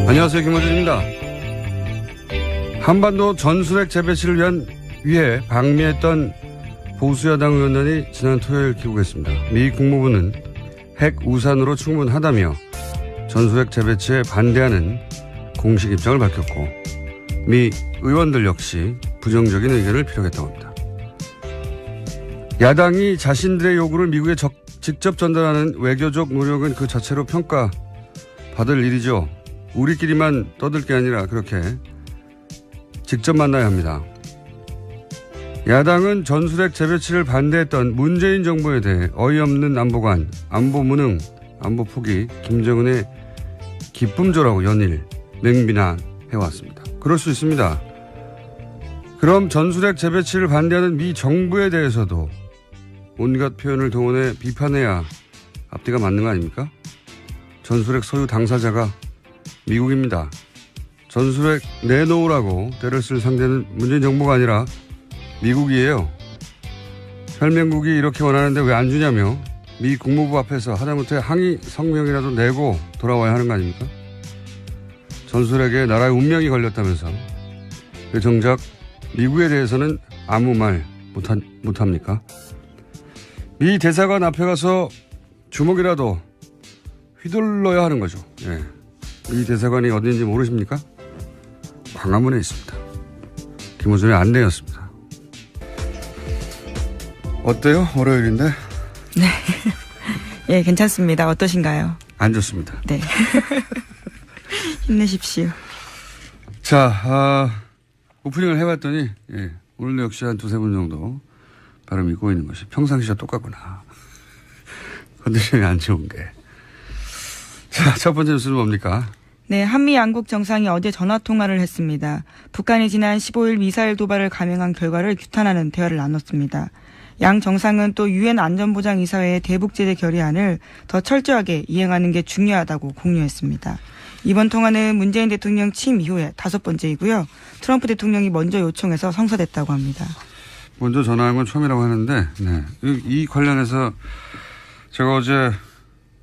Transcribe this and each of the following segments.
안녕하세요, 김호준입니다. 한반도 전술핵 재배치를 위해 방미했던 보수야당 의원단이 지난 토요일 귀국했습니다. 미 국무부는 핵 우산으로 충분하다며 전술핵 재배치에 반대하는 공식 입장을 밝혔고, 미 의원들 역시 부정적인 의견을 피력했다고 합니다. 야당이 자신들의 요구를 미국에 직접 전달하는 외교적 노력은 그 자체로 평가받을 일이죠. 우리끼리만 떠들 게 아니라 그렇게 직접 만나야 합니다. 야당은 전술핵 재배치를 반대했던 문재인 정부에 대해 어이없는 안보관, 안보무능, 안보포기, 김정은의 기쁨조라고 연일 맹비난해왔습니다. 그럴 수 있습니다. 그럼 전술핵 재배치를 반대하는 미 정부에 대해서도 온갖 표현을 동원해 비판해야 앞뒤가 맞는 거 아닙니까? 전술핵 소유 당사자가 미국입니다. 전술핵 내놓으라고 때를 쓸 상대는 문재인 정부가 아니라 미국이에요. 혈맹국이 이렇게 원하는데 왜 안 주냐며 미 국무부 앞에서 하다못해 항의 성명이라도 내고 돌아와야 하는 거 아닙니까? 전술핵에 나라의 운명이 걸렸다면서 왜 정작 미국에 대해서는 아무 말 못합니까? 미 대사관 앞에 가서 주먹이라도 휘둘러야 하는 거죠. 예. 이 대사관이 어디인지 모르십니까? 광화문에 있습니다. 김호준의 안내였습니다. 어때요? 월요일인데? 네. 예, 괜찮습니다. 어떠신가요? 안 좋습니다. 네. 힘내십시오. 자, 오프닝을 해봤더니, 예, 오늘도 역시 한 두세 분 정도 발음이 꼬이는 것이 평상시와 똑같구나. 컨디션이 안 좋은 게. 자, 첫 번째 뉴스는 뭡니까? 네, 한미 양국 정상이 어제 전화통화를 했습니다. 북한이 지난 15일 미사일 도발을 감행한 결과를 규탄하는 대화를 나눴습니다. 양 정상은 또 유엔 안전보장이사회의 대북제재 결의안을 더 철저하게 이행하는 게 중요하다고 공유했습니다. 이번 통화는 문재인 대통령 취임 이후에 5번째이고요. 트럼프 대통령이 먼저 요청해서 성사됐다고 합니다. 먼저 전화한 건 처음이라고 하는데, 네. 이 관련해서 제가 어제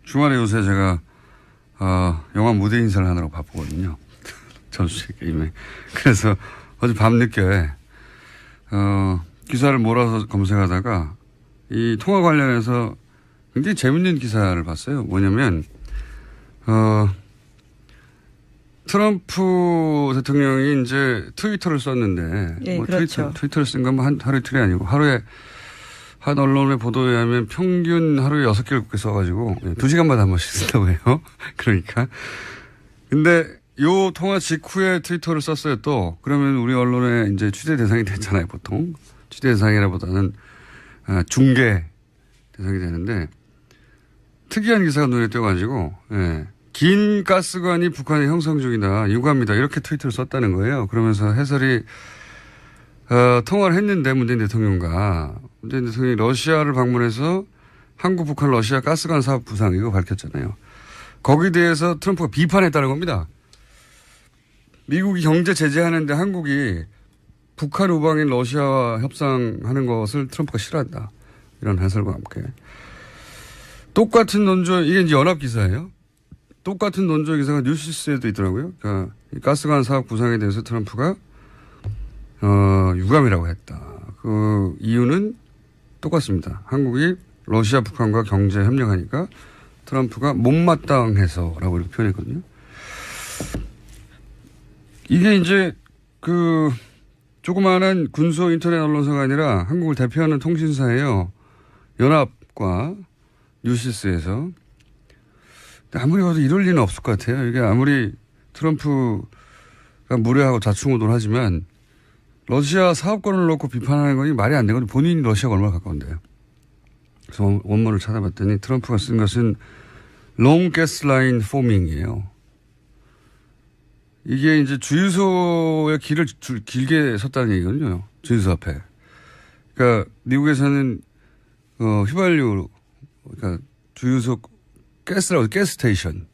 주말에 요새 제가 영화 무대 인사를 하느라고 바쁘거든요. 전수식 게임에. 그래서 어제 밤늦게 기사를 몰아서 검색하다가 이 통화 관련해서 굉장히 재밌는 기사를 봤어요. 뭐냐면 트럼프 대통령이 이제 트위터를 썼는데, 네, 뭐 그렇죠. 트위터를 쓴 건 뭐 하루 이틀이 아니고 하루에 한 언론의 보도에 의하면 평균 하루에 6개를 그렇게 써가지고 2시간마다 한 번씩 쓴다고 해요. 그러니까. 근데 요 통화 직후에 트위터를 썼어요 또. 그러면 우리 언론의 이제 취재 대상이 됐잖아요, 보통. 취재 대상이라보다는 중계 대상이 되는데 특이한 기사가 눈에 띄어가지고, 예. 긴 가스관이 북한의 형성 중이다, 유감이다, 이렇게 트위터를 썼다는 거예요. 그러면서 해설이 통화를 했는데 문재인 대통령이 러시아를 방문해서 한국, 북한, 러시아 가스관 사업 부상 이거 밝혔잖아요. 거기에 대해서 트럼프가 비판했다는 겁니다. 미국이 경제 제재하는데 한국이 북한 우방인 러시아와 협상하는 것을 트럼프가 싫어한다. 이런 해설과 함께. 똑같은 논조, 이게 이제 연합기사예요. 똑같은 논조 기사가 뉴시스에도 있더라고요. 그러니까 이 가스관 사업 부상에 대해서 트럼프가 유감이라고 했다. 그 이유는 똑같습니다. 한국이 러시아, 북한과 경제 협력하니까 트럼프가 못마땅해서라고 이렇게 표현했거든요. 이게 이제 그 조그마한 군소 인터넷 언론사가 아니라 한국을 대표하는 통신사예요. 연합과 뉴시스에서. 아무리 봐도 이럴 리는 없을 것 같아요. 이게 아무리 트럼프가 무례하고 자충우돌 하지만 러시아 사업권을 놓고 비판하는 건 말이 안 되거든요. 본인이 러시아가 얼마나 가까운데요. 그래서 원문을 찾아봤더니 트럼프가 쓴 것은 long gas line forming이에요. 이게 이제 주유소의 길을 길게 섰다는 얘기거든요. 주유소 앞에. 그러니까 미국에서는 휘발유, 그러니까 주유소 가스라고 가스 스테이션.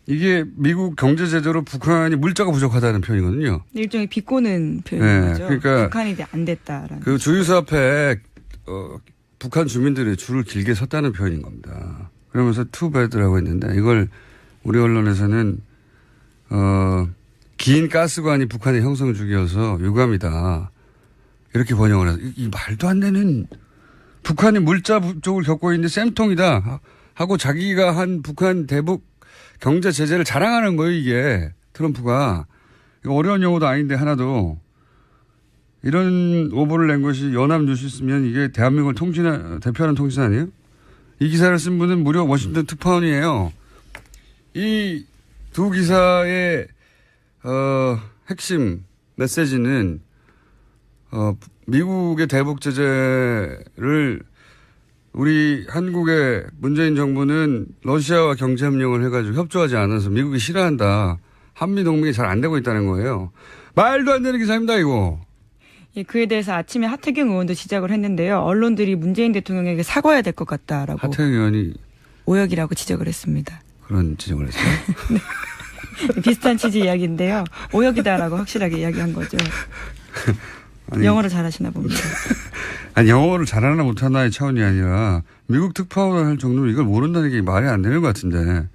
이게 미국 경제 제재로 북한이 물자가 부족하다는 표현이거든요. 일종의 비꼬는 표현인 네, 거죠. 그러니까 북한이 안 됐다라는. 그 주유소 앞에 북한 주민들이 줄을 길게 섰다는 표현인 겁니다. 그러면서 투 배드라고 했는데 이걸 우리 언론에서는 긴 가스관이 북한의 형성주기여서 유감이다. 이렇게 번역을 해서 이 말도 안 되는 북한이 물자 부족을 겪고 있는데 쌤통이다 하고 자기가 한 북한 대북 경제 제재를 자랑하는 거예요, 이게. 트럼프가. 이거 어려운 용어도 아닌데 하나도. 이런 오보를 낸 것이 연합뉴스면 이게 대한민국을 대표하는 통신 아니에요? 이 기사를 쓴 분은 무려 워싱턴 특파원이에요. 이 두 기사의 핵심 메시지는 미국의 대북 제재를 우리 한국의 문재인 정부는 러시아와 경제협력을 해가지고 협조하지 않아서 미국이 싫어한다. 한미동맹이 잘 안 되고 있다는 거예요. 말도 안 되는 기사입니다, 이거. 예, 그에 대해서 아침에 하태경 의원도 지적을 했는데요. 언론들이 문재인 대통령에게 사과해야 될 것 같다라고. 하태경 의원이 오역이라고 지적을 했습니다. 그런 지적을 했어요? 네. 비슷한 취지 이야기인데요. 오역이다라고 확실하게 이야기한 거죠. 아니, 영어를 잘하시나 봅니다. 아니, 영어를 잘하나 못하나의 차원이 아니라 미국 특파원을 할 정도로 이걸 모른다는 게 말이 안 되는 것 같은데.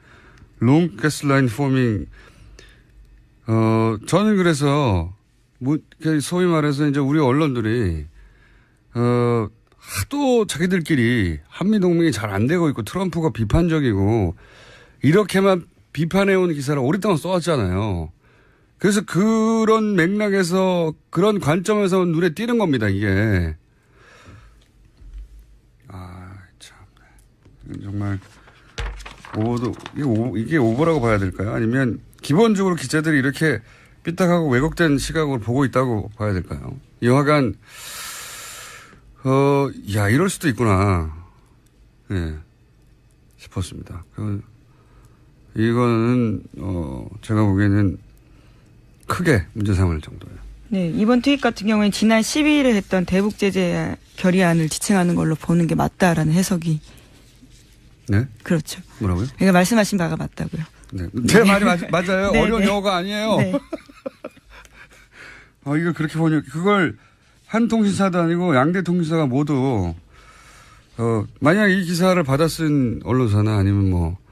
Long Gasline Forming. 저는 그래서 소위 말해서 이제 우리 언론들이 하도 자기들끼리 한미동맹이 잘 안 되고 있고 트럼프가 비판적이고 이렇게만 비판해온 기사를 오랫동안 써왔잖아요. 그래서 그런 맥락에서 그런 관점에서 눈에 띄는 겁니다, 이게. 참. 정말 이게 오버라고 봐야 될까요? 아니면 기본적으로 기자들이 이렇게 삐딱하고 왜곡된 시각으로 보고 있다고 봐야 될까요? 여하간 이럴 수도 있구나. 예. 싶었습니다. 이거는 제가 보기에는 크게 문제 삼을 정도예요. 네, 이번 트윗 같은 경우에는 지난 12일에 했던 대북 제재 결의안을 지칭하는 걸로 보는 게 맞다라는 해석이. 네? 그렇죠. 뭐라고요? 그러니까 말씀하신 바가 맞다고요. 네. 제 말이 맞아요. 네, 어려운 네. 영어가 아니에요. 네. 이거 그렇게 보니 그걸 한 통신사도 아니고 양대 통신사가 모두 만약 이 기사를 받아 쓴 언론사나 아니면 뭐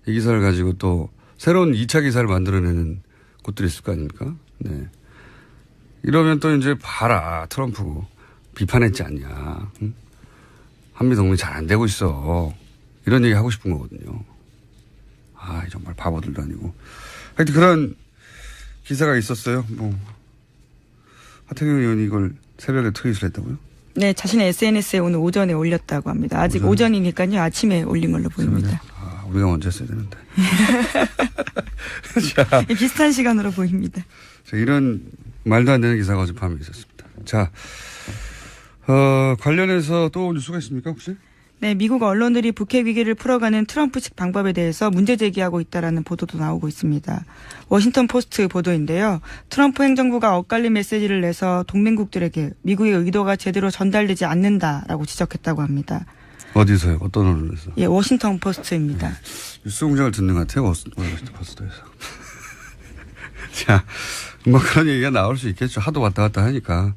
이 기사를 가지고 또 새로운 2차 기사를 만들어내는 곳들이 있을 거 아닙니까? 네. 이러면 또 이제 봐라 트럼프 비판했지 않냐. 응? 한미동맹 잘 안 되고 있어. 이런 얘기 하고 싶은 거거든요. 정말 바보들도 아니고. 하여튼 그런 기사가 있었어요. 하태경 의원이 이걸 새벽에 트윗을 했다고요? 네, 자신의 SNS에 오늘 오전에 올렸다고 합니다. 아직 오전이니까요. 아침에 올린 걸로 보입니다. 우리가 먼저 했어야 되는데. 자, 비슷한 시간으로 보입니다. 자, 이런 말도 안 되는 기사가 어젯밤에 있었습니다. 자, 관련해서 또 뉴스가 있습니까 혹시? 네, 미국 언론들이 북핵 위기를 풀어가는 트럼프식 방법에 대해서 문제 제기하고 있다라는 보도도 나오고 있습니다. 워싱턴 포스트 보도인데요. 트럼프 행정부가 엇갈린 메시지를 내서 동맹국들에게 미국의 의도가 제대로 전달되지 않는다라고 지적했다고 합니다. 어디서요? 어떤 언론에서? 예, 워싱턴 포스트입니다. 뉴스 공장을 듣는 것 같아요. 워싱턴 포스트에서. 자, 그런 얘기가 나올 수 있겠죠. 하도 왔다 갔다 하니까.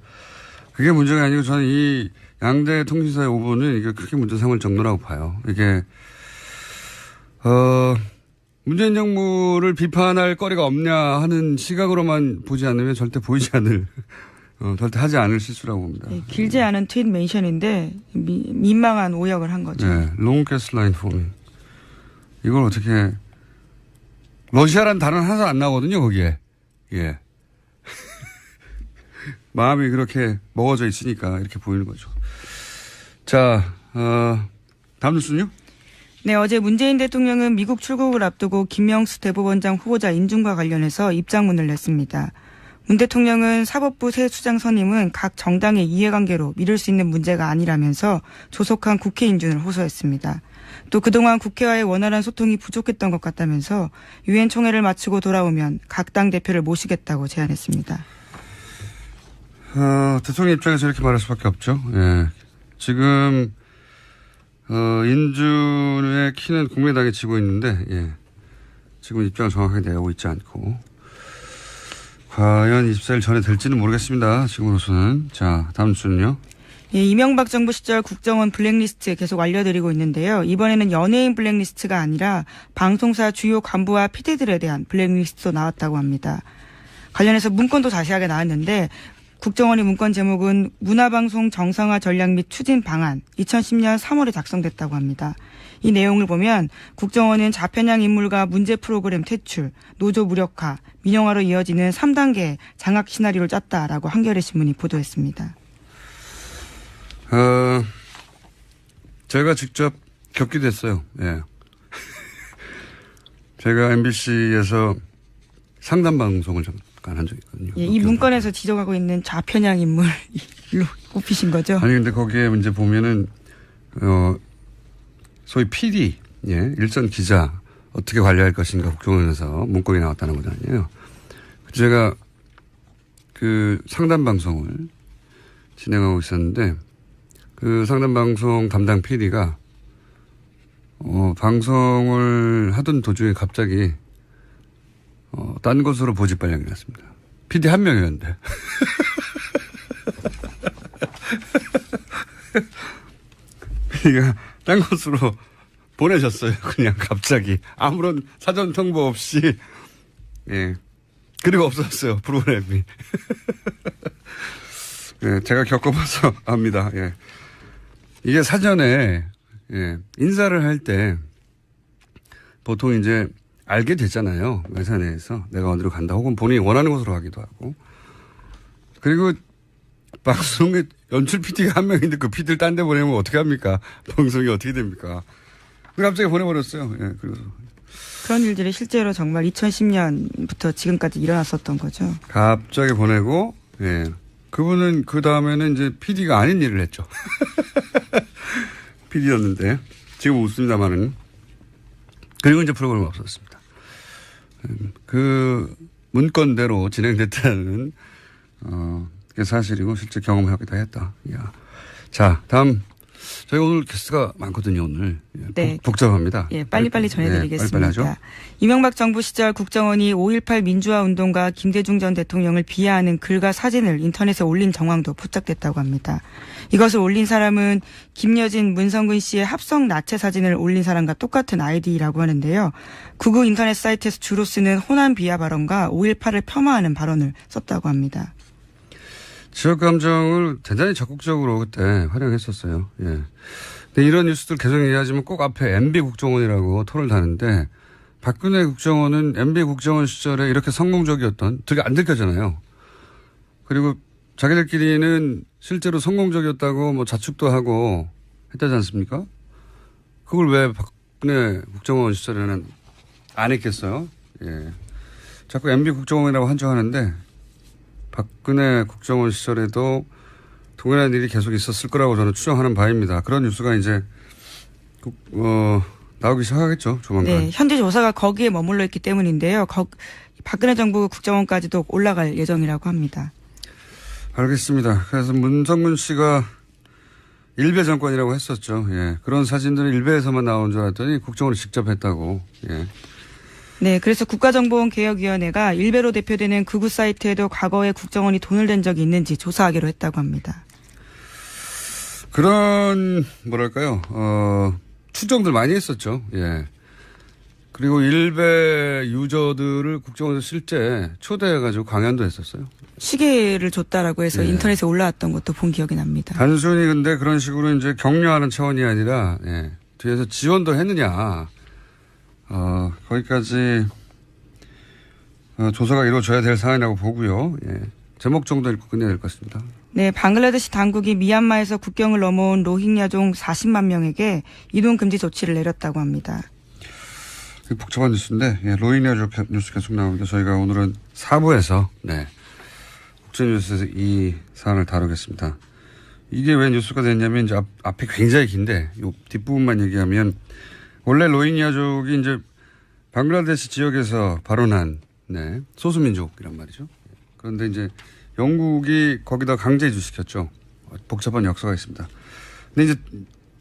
그게 문제가 아니고 저는 이 양대 통신사의 오보는 이게 크게 문제 삼을 정도라고 봐요. 이게, 문재인 정부를 비판할 거리가 없냐 하는 시각으로만 보지 않으면 절대 보이지 않을, 절대 하지 않을 실수라고 봅니다. 네, 길지 않은 트윗 멘션인데 민망한 오역을 한 거죠. 네, long gasline forming. 이걸 어떻게, 러시아란 단어는 하나도 안 나오거든요, 거기에. 예. 마음이 그렇게 먹어져 있으니까 이렇게 보이는 거죠. 자, 다음 뉴스는요? 네, 어제 문재인 대통령은 미국 출국을 앞두고 김명수 대법원장 후보자 인준과 관련해서 입장문을 냈습니다. 문 대통령은 사법부 새 수장 선임은 각 정당의 이해관계로 미룰 수 있는 문제가 아니라면서 조속한 국회 인준을 호소했습니다. 또 그동안 국회와의 원활한 소통이 부족했던 것 같다면서 유엔 총회를 마치고 돌아오면 각 당 대표를 모시겠다고 제안했습니다. 대통령 입장에서 이렇게 말할 수밖에 없죠. 예. 지금 인준의 키는 국민의당이 지고 있는데, 예. 지금 입장을 정확하게 내고 있지 않고, 과연 24일 전에 될지는 모르겠습니다. 지금으로서는. 자, 다음 뉴스는요. 예, 이명박 정부 시절 국정원 블랙리스트 계속 알려드리고 있는데요. 이번에는 연예인 블랙리스트가 아니라 방송사 주요 간부와 PD들에 대한 블랙리스트도 나왔다고 합니다. 관련해서 문건도 자세하게 나왔는데 국정원의 문건 제목은 문화방송 정상화 전략 및 추진 방안 2010년 3월에 작성됐다고 합니다. 이 내용을 보면 국정원은 좌편향 인물과 문제 프로그램 퇴출, 노조 무력화, 민영화로 이어지는 3단계 장악 시나리오를 짰다라고 한겨레 신문이 보도했습니다. 제가 직접 겪기도 했어요. 예. 제가 MBC에서 상담 방송을 잠깐 한 적이 있거든요. 예, 이 문건에서 지적하고 있는 좌편향 인물로 꼽히신 거죠? 아니, 근데 거기에 이제 보면은, 소위 PD, 예, 일선 기자, 어떻게 관리할 것인가 국정원에서 문건이 나왔다는 거잖아요. 제가 그 상담 방송을 진행하고 있었는데, 그 상담 방송 담당 PD가, 방송을 하던 도중에 갑자기, 딴 곳으로 보직 발령이 났습니다. PD 한 명이었는데. PD가 딴 곳으로 보내셨어요. 그냥 갑자기. 아무런 사전 통보 없이. 예. 그리고 없었어요. 프로그램이. 예, 제가 겪어봐서 압니다. 예. 이게 사전에, 예, 인사를 할 때 보통 이제 알게 됐잖아요. 회사 내에서 내가 어디로 간다 혹은 본인이 원하는 곳으로 가기도 하고. 그리고 방송에 연출 PD가 한 명인데 그 PD를 딴 데 보내면 어떻게 합니까? 방송이 어떻게 됩니까? 갑자기 보내버렸어요. 예, 그래서. 그런 일들이 실제로 정말 2010년부터 지금까지 일어났었던 거죠. 갑자기 보내고, 예. 그분은 그 다음에는 이제 PD가 아닌 일을 했죠. PD였는데. 지금 웃습니다만은. 그리고 이제 프로그램이 없었습니다. 그 문건대로 진행됐다는, 그게 사실이고 실제 경험하기도 했다. 야. 자, 다음. 저희 오늘 게스트가 많거든요, 오늘. 네. 복잡합니다. 예, 빨리빨리 전해드리겠습니다. 네, 빨리빨리 하죠. 이명박 정부 시절 국정원이 5.18 민주화 운동가 김대중 전 대통령을 비하하는 글과 사진을 인터넷에 올린 정황도 포착됐다고 합니다. 이것을 올린 사람은 김여진, 문성근 씨의 합성 나체 사진을 올린 사람과 똑같은 아이디라고 하는데요. 극우 인터넷 사이트에서 주로 쓰는 호남 비하 발언과 5.18을 폄하하는 발언을 썼다고 합니다. 지역 감정을 대단히 적극적으로 그때 활용했었어요. 예. 근데 이런 뉴스들 계속 얘기하지만 꼭 앞에 MB 국정원이라고 토를 다는데 박근혜 국정원은 MB 국정원 시절에 이렇게 성공적이었던, 되게 안 들켰잖아요. 그리고 자기들끼리는 실제로 성공적이었다고 뭐 자축도 하고 했다지 않습니까? 그걸 왜 박근혜 국정원 시절에는 안 했겠어요? 예. 자꾸 MB 국정원이라고 한정하는데 박근혜 국정원 시절에도 동일한 일이 계속 있었을 거라고 저는 추정하는 바입니다. 그런 뉴스가 이제 나오기 시작하겠죠, 조만간. 네, 현재 조사가 거기에 머물러 있기 때문인데요. 박근혜 정부 국정원까지도 올라갈 예정이라고 합니다. 알겠습니다. 그래서 문성근 씨가 일베 정권이라고 했었죠. 예. 그런 사진들은 일베에서만 나온 줄 알았더니 국정원이 직접 했다고. 예. 네, 그래서 국가정보원개혁위원회가 일베로 대표되는 극우 사이트에도 과거에 국정원이 돈을 댄 적이 있는지 조사하기로 했다고 합니다. 그런 뭐랄까요, 추정들 많이 했었죠. 예. 그리고 일베 유저들을 국정원에서 실제 초대해가지고 강연도 했었어요. 시계를 줬다라고 해서 예. 인터넷에 올라왔던 것도 본 기억이 납니다. 단순히 근데 그런 식으로 이제 격려하는 차원이 아니라, 예. 뒤에서 지원도 했느냐. 거기까지 조사가 이루어져야 될 사안이라고 보고요. 예. 제목 정도 읽고 끝내야 될 것 같습니다. 네, 방글라데시 당국이 미얀마에서 국경을 넘어온 로힝야종 40만 명에게 이동 금지 조치를 내렸다고 합니다. 복잡한 뉴스인데, 예, 로힝야족 뉴스 계속 나오는데 저희가 오늘은 4부에서 네, 국제뉴스에서 이 사안을 다루겠습니다. 이게 왜 뉴스가 됐냐면 이제 앞에 굉장히 긴데 이 뒷부분만 얘기하면 원래 로힝야족이 이제 방글라데시 지역에서 발원한 네, 소수민족이란 말이죠. 그런데 이제 영국이 거기다 강제 이주시켰죠. 복잡한 역사가 있습니다. 근데 이제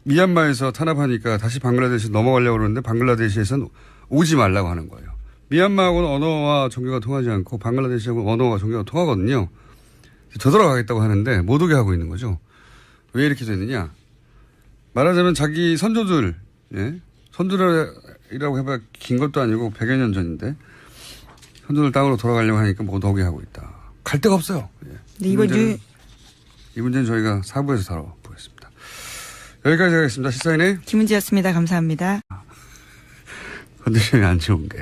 미얀마에서 탄압하니까 다시 방글라데시 넘어가려고 그러는데 방글라데시에서는 오지 말라고 하는 거예요. 미얀마하고는 언어와 종교가 통하지 않고 방글라데시하고는 언어와 종교가 통하거든요. 되돌아가겠다고 하는데 못 오게 하고 있는 거죠. 왜 이렇게 됐느냐? 말하자면 자기 선조들, 예? 선조들이라고 해봐야 긴 것도 아니고 100여 년 전인데 선조들 땅으로 돌아가려고 하니까 못 오게 하고 있다. 갈 데가 없어요. 예. 네, 이 문제는 저희가 4부에서 다뤄보겠습니다. 여기까지 하겠습니다. 시사인의 김은지였습니다. 감사합니다. 컨디션이 안 좋은 게.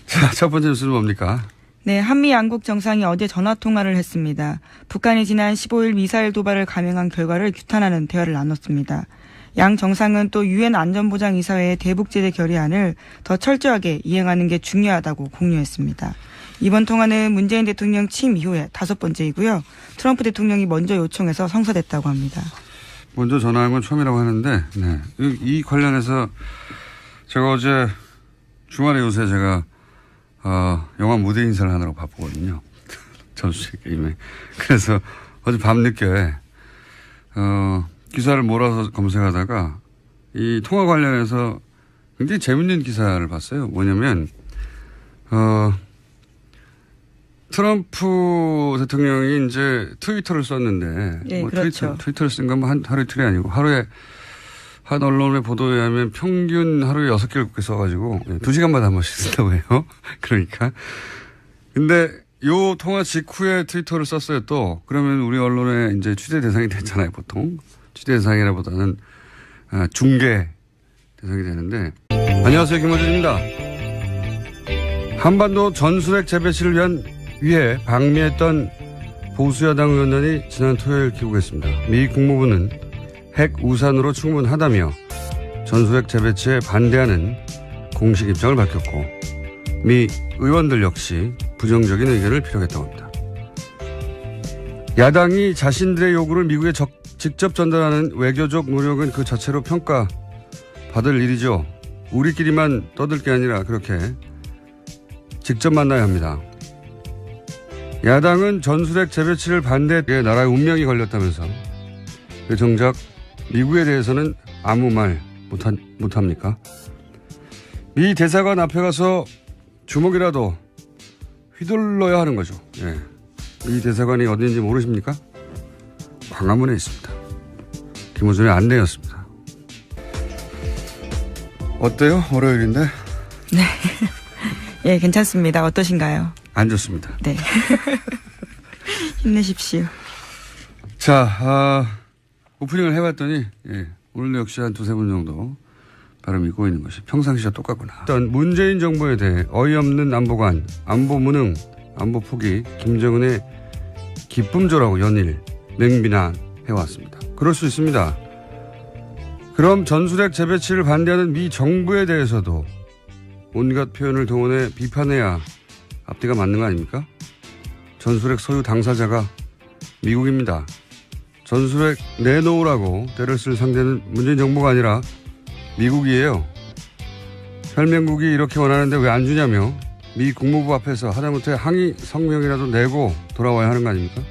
자, 첫 번째 뉴스는 뭡니까? 네, 한미 양국 정상이 어제 전화통화를 했습니다. 북한이 지난 15일 미사일 도발을 감행한 결과를 규탄하는 대화를 나눴습니다. 양 정상은 또 유엔 안전보장이사회의 대북제재 결의안을 더 철저하게 이행하는 게 중요하다고 공유했습니다. 이번 통화는 문재인 대통령 취임 이후에 5번째이고요. 트럼프 대통령이 먼저 요청해서 성사됐다고 합니다. 먼저 전화한 건 처음이라고 하는데, 네. 이 관련해서 제가 어제 주말에 요새 제가 영화 무대 인사를 하느라고 바쁘거든요. 전수식 게임에. 그래서 어제 밤늦게 기사를 몰아서 검색하다가 이 통화 관련해서 굉장히 재밌는 기사를 봤어요. 뭐냐면 트럼프 대통령이 이제 트위터를 썼는데, 네, 뭐 그렇죠. 트위터를 쓴 건 뭐 하루 이틀이 아니고 하루에 한 언론의 보도에 의하면 평균 하루에 6개를 그렇게 써가지고 2시간마다 한 번씩 쓴다고 해요. 그러니까. 근데 요 통화 직후에 트위터를 썼어요 또. 그러면 우리 언론의 이제 취재 대상이 됐잖아요 보통. 취재 대상이라보다는 중계 대상이 되는데. 안녕하세요, 김호준입니다. 한반도 전술핵 재배치를 위해 방미했던 보수야당 의원단이 지난 토요일 귀국했습니다. 미 국무부는 핵 우산으로 충분하다며 전술핵 재배치에 반대하는 공식 입장을 밝혔고 미 의원들 역시 부정적인 의견을 피력했다고 합니다. 야당이 자신들의 요구를 미국에 직접 전달하는 외교적 노력은 그 자체로 평가받을 일이죠. 우리끼리만 떠들 게 아니라 그렇게 직접 만나야 합니다. 야당은 전술핵 재배치를 반대해 나라의 운명이 걸렸다면서 왜 정작 미국에 대해서는 아무 말 못합니까? 미 대사관 앞에 가서 주먹이라도 휘둘러야 하는 거죠. 예. 이 대사관이 어딘지 모르십니까? 광화문에 있습니다. 김호준의 안내였습니다. 어때요? 월요일인데? 네. 예, 괜찮습니다. 어떠신가요? 안 좋습니다. 네. 힘내십시오. 자, 오프닝을 해봤더니, 예, 오늘도 역시 한 2-3분 정도 발음이 꼬이는 것이 평상시와 똑같구나. 일단 문재인 정부에 대해 어이없는 안보관, 안보 무능, 안보 포기, 김정은의 기쁨조라고 연일 맹비난해왔습니다. 그럴 수 있습니다. 그럼 전술핵 재배치를 반대하는 미 정부에 대해서도 온갖 표현을 동원해 비판해야 앞뒤가 맞는 거 아닙니까? 전술핵 소유 당사자가 미국입니다. 전술핵 내놓으라고 때를 쓸 상대는 문재인 정부가 아니라 미국이에요. 혈맹국이 이렇게 원하는데 왜 안 주냐며 미 국무부 앞에서 하다못해 항의 성명이라도 내고 돌아와야 하는 거 아닙니까?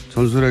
전술핵